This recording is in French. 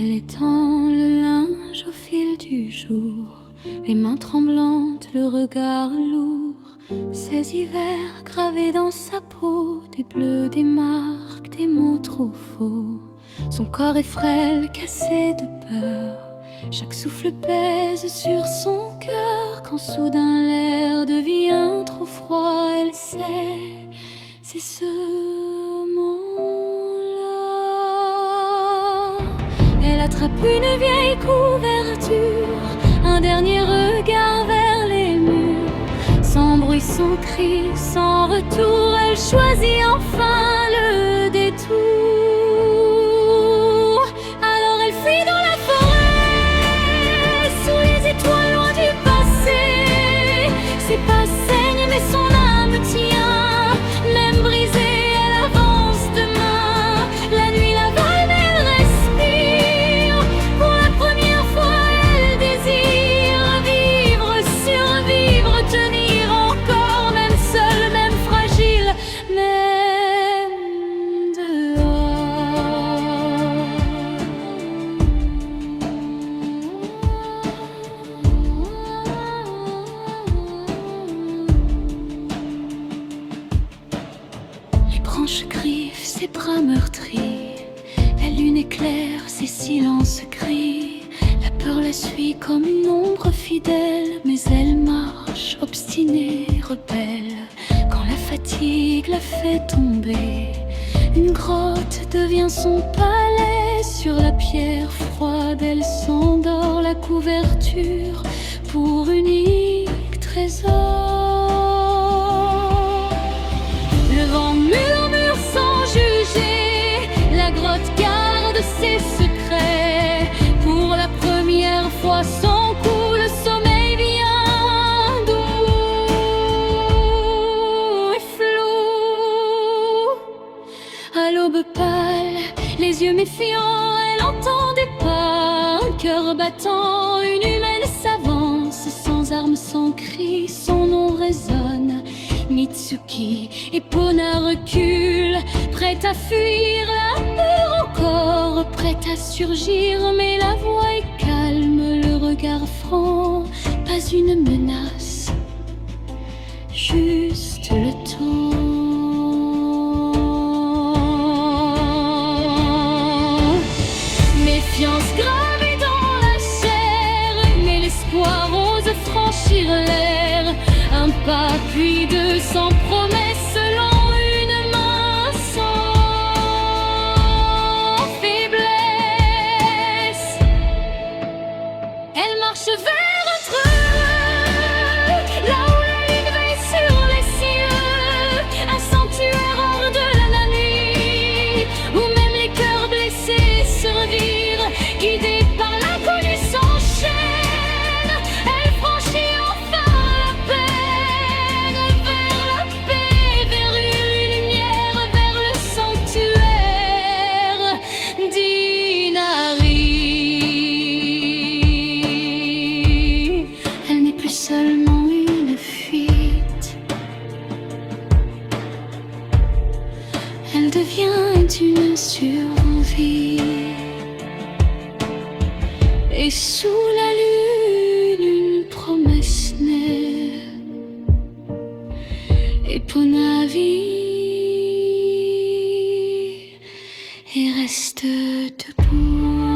Elle étend le linge au fil du jour, les mains tremblantes, le regard lourd. Ces hivers gravés dans sa peau, des bleus, des marques, des mots trop faux. Son corps est frêle, cassé de peur. Chaque souffle pèse sur son cœur. Quand soudain l'air devient trop froid, elle sait, c'est ce moment-là. Elle attrape une vieille couverture, un dernier regard vers les murs. Sans bruit, sans cri, sans retour, elle choisit enfin le détour. Alors elle fuit dans la forêt, sous les étoiles loin du passé. Ses pas saignent mais son âme tient. Même brisée, elle avance demain. La nuit l'avale mais elle respire. Pour la première fois elle désire vivre, survivre, tenir encore, même seule, même fragile, même dehors. Les branches griffent ses bras meurtris, la lune éclaire ses silences gris. La peur la suit comme une ombre fidèle, mais elle marche obstinée, rebelle. Quand la fatigue la fait tomber, une grotte devient son palais. Sur la pierre froide, elle s'endort, la couverture pour unique trésor. Le vent murmure sans juger, la grotte garde ses secrets. Pour la première fois, son cou, le sommeil vient doux et flou. À l'aube pâle, les yeux méfiants, elle entend des pas, un cœur battant, une humaine s'avance. Sans armes, sans cri, son nom résonne. Mitsuki, Epona recule, prête à fuir, la peur encore, prête à surgir. Mais la voix est calme, le regard franc, pas une menace, juste le temps. Méfiance gravée dans la chair, mais l'espoir ose franchir l'air. Un pas puis deux sans promesse, selon une main sans faiblesse. Elle marche vers un trou, là où la lune veille sur les cieux. Un sanctuaire hors de la nuit, où même les cœurs blessés se revirent. Guidée par l'inconnu s'enchaîne, elle franchit enfin la peine. Vers la paix, vers une lumière, vers le sanctuaire d'Inari. Elle n'est plus seulement une fuite, elle devient une survie. Et sous la lune, une promesse naît. Epona vit et reste debout.